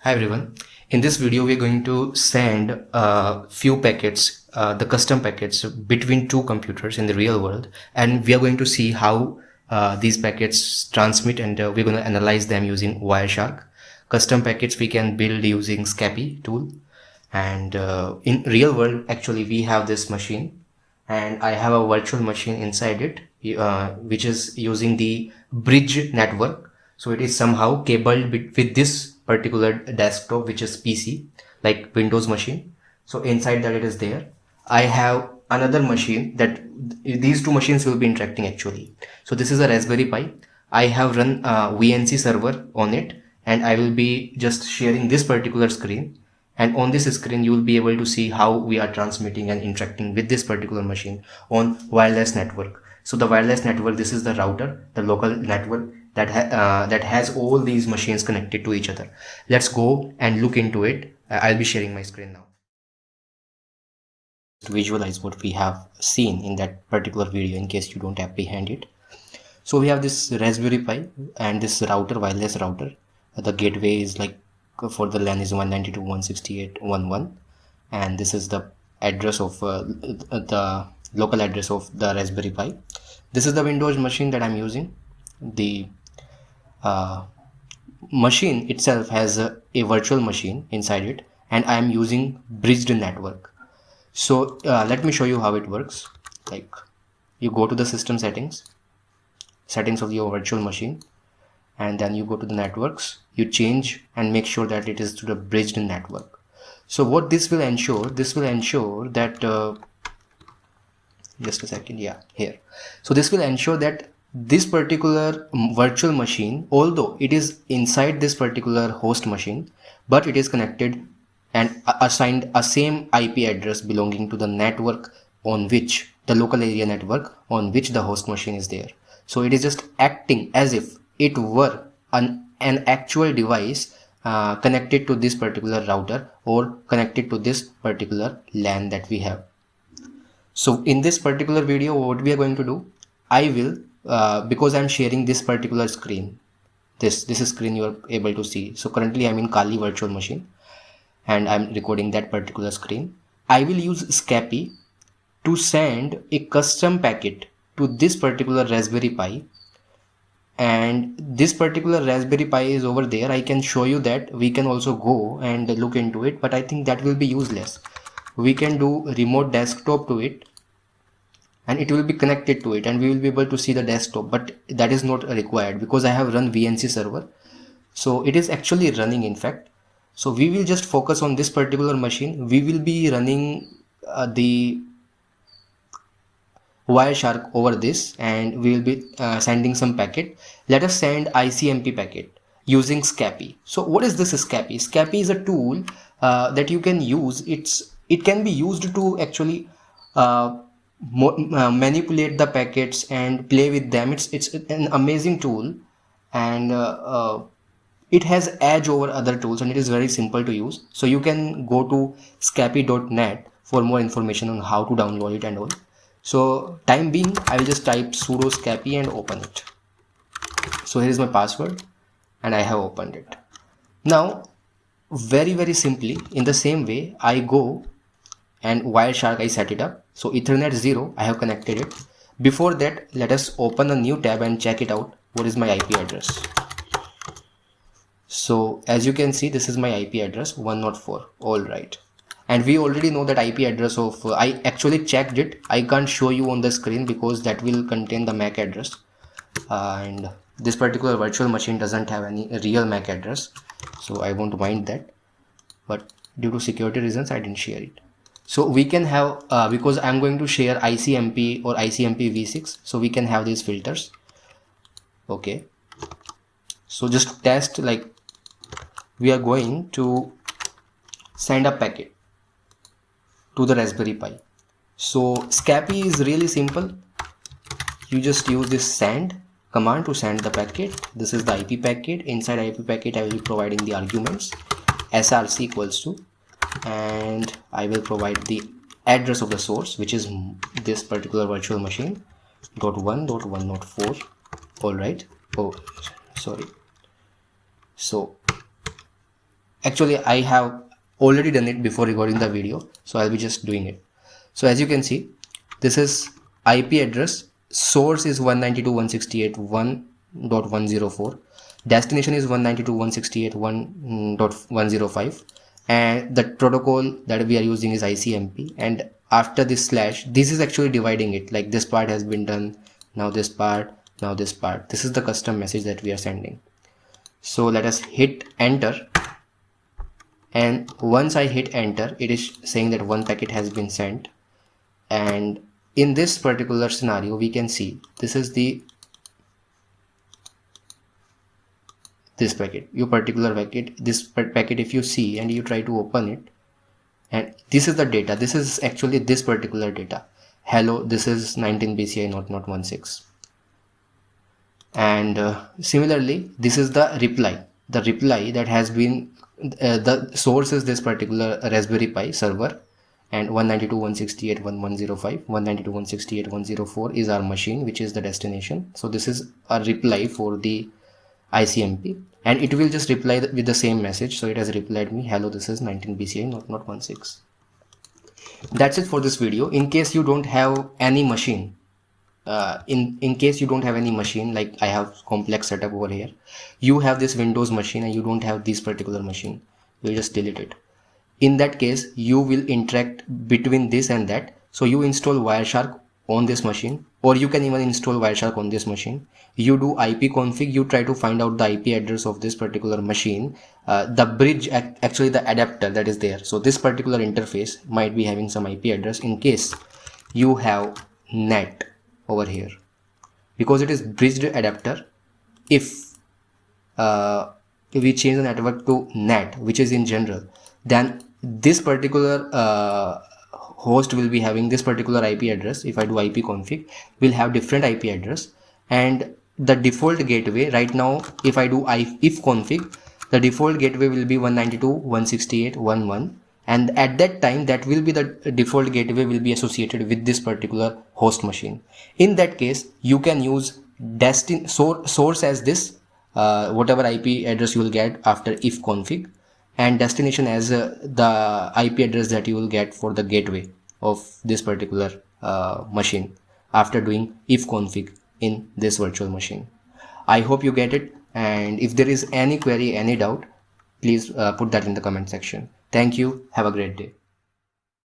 Hi everyone. In this video, we're going to send a few packets, the custom packets between two computers in the real world, and we are going to see how these packets transmit, and we're going to analyze them using Wireshark. Custom packets we can build using Scapy tool, and in real world, actually, we have this machine, and I have a virtual machine inside it, which is using the bridge network. So it is somehow cabled with this particular desktop, which is PC, like Windows machine. So inside that it is there. I have another machine that these two machines will be interacting actually. So this is a Raspberry Pi. I have run a VNC server on it, and I will be just sharing this particular screen, and on this screen you will be able to see how we are transmitting and interacting with this particular machine on wireless network. So the wireless network, this is the router, the local network that has all these machines connected to each other. Let's go and look into it. I'll be sharing my screen now to visualize what we have seen in that particular video in case you don't apprehend it. So we have this Raspberry Pi and this router, wireless router. The gateway is like for the LAN is 192.168.1.1, and this is the address of the local address of the Raspberry Pi. This is the Windows machine that I'm using. The machine itself has a virtual machine inside it, and I am using bridged network. So let me show you how it works. Like, you go to the system settings of your virtual machine, and then you go to the networks, you change and make sure that it is to the bridged network. So what this will ensure that just a second, yeah, here. So this will ensure that this particular virtual machine, although it is inside this particular host machine, but it is connected and assigned a same IP address belonging to the network on which the local area network on which the host machine is there. So it is just acting as if it were an actual device connected to this particular router or connected to this particular LAN that we have. So in this particular video, what we are going to do, I will because I'm sharing this particular screen, this screen you are able to see. So currently I'm in Kali virtual machine and I'm recording that particular screen. I will use Scapy to send a custom packet to this particular Raspberry Pi, and this particular Raspberry Pi is over there. I can show you that we can also go and look into it, but I think that will be useless. We can do remote desktop to it, and it will be connected to it, and we will be able to see the desktop, but that is not required because I have run VNC server. So it is actually running, in fact. So we will just focus on this particular machine. We will be running the Wireshark over this, and we will be sending some packet. Let us send ICMP packet using Scapy. So what is this Scapy? Scapy is a tool that you can use. It can be used to actually manipulate the packets and play with them. It's an amazing tool, and it has edge over other tools, and it is very simple to use. So you can go to scapy.net for more information on how to download it and all. So time being, I will just type sudo scapy and open it. So here is my password, and I have opened it. Now very simply, in the same way, I go and Wireshark, I set it up. So Ethernet 0, I have connected it. Before that, let us open a new tab and check it out. What is my IP address? So as you can see, this is my IP address 104. All right. And we already know that IP address of I actually checked it. I can't show you on the screen because that will contain the MAC address, and this particular virtual machine doesn't have any real MAC address, so I won't mind that, but due to security reasons I didn't share it. So we can have because I'm going to share ICMP or ICMP v6, so we can have these filters. Okay, so just test, like, we are going to send a packet to the Raspberry Pi. So Scapy is really simple. You just use this send command to send the packet. This is the IP packet. Inside IP packet, I will be providing the arguments src equals to, and I will provide the address of the source, which is this particular virtual machine .1.104. all right. Oh, sorry. So actually I have already done it before recording the video, so I'll be just doing it. So as you can see, this is IP address. Source is 192.168.1.104. Destination is 192.168.1.105, and the protocol that we are using is ICMP. And after this slash, this is actually dividing it, like this part has been done, now this part, now this part. This is the custom message that we are sending. So let us hit enter, and once I hit enter, it is saying that one packet has been sent. And in this particular scenario, we can see this is this packet, your particular packet, this packet. If you see and you try to open it, and this is the data, this is actually this particular data. Hello, this is 19 BCI not 16. And similarly, this is the reply that has been the source is this particular Raspberry Pi server, and 192.168.1.105, 192.168.1.104 is our machine, which is the destination. So this is a reply for the ICMP, and it will just reply with the same message. So it has replied me, hello, this is 19 BCI not 16. That's it for this video. In case you don't have any machine, in case you don't have any machine, like I have complex setup over here, you have this Windows machine and you don't have this particular machine, you just delete it. In that case, you will interact between this and that. So you install Wireshark on this machine, or you can even install Wireshark on this machine. You do IP config, you try to find out the IP address of this particular machine, the bridge, actually the adapter that is there. So this particular interface might be having some IP address in case you have NAT over here, because it is bridged adapter. If we change the network to NAT, which is in general, then this particular host will be having this particular IP address. If I do IP config, we'll have different IP address, and the default gateway right now, if I do if config, the default gateway will be 192.168.1.1, and at that time that will be the default gateway will be associated with this particular host machine. In that case, you can use source as this whatever IP address you will get after if config, and destination as the IP address that you will get for the gateway of this particular machine after doing if config in this virtual machine. I hope you get it, and if there is any query, any doubt, please put that in the comment section. Thank you. Have a great day.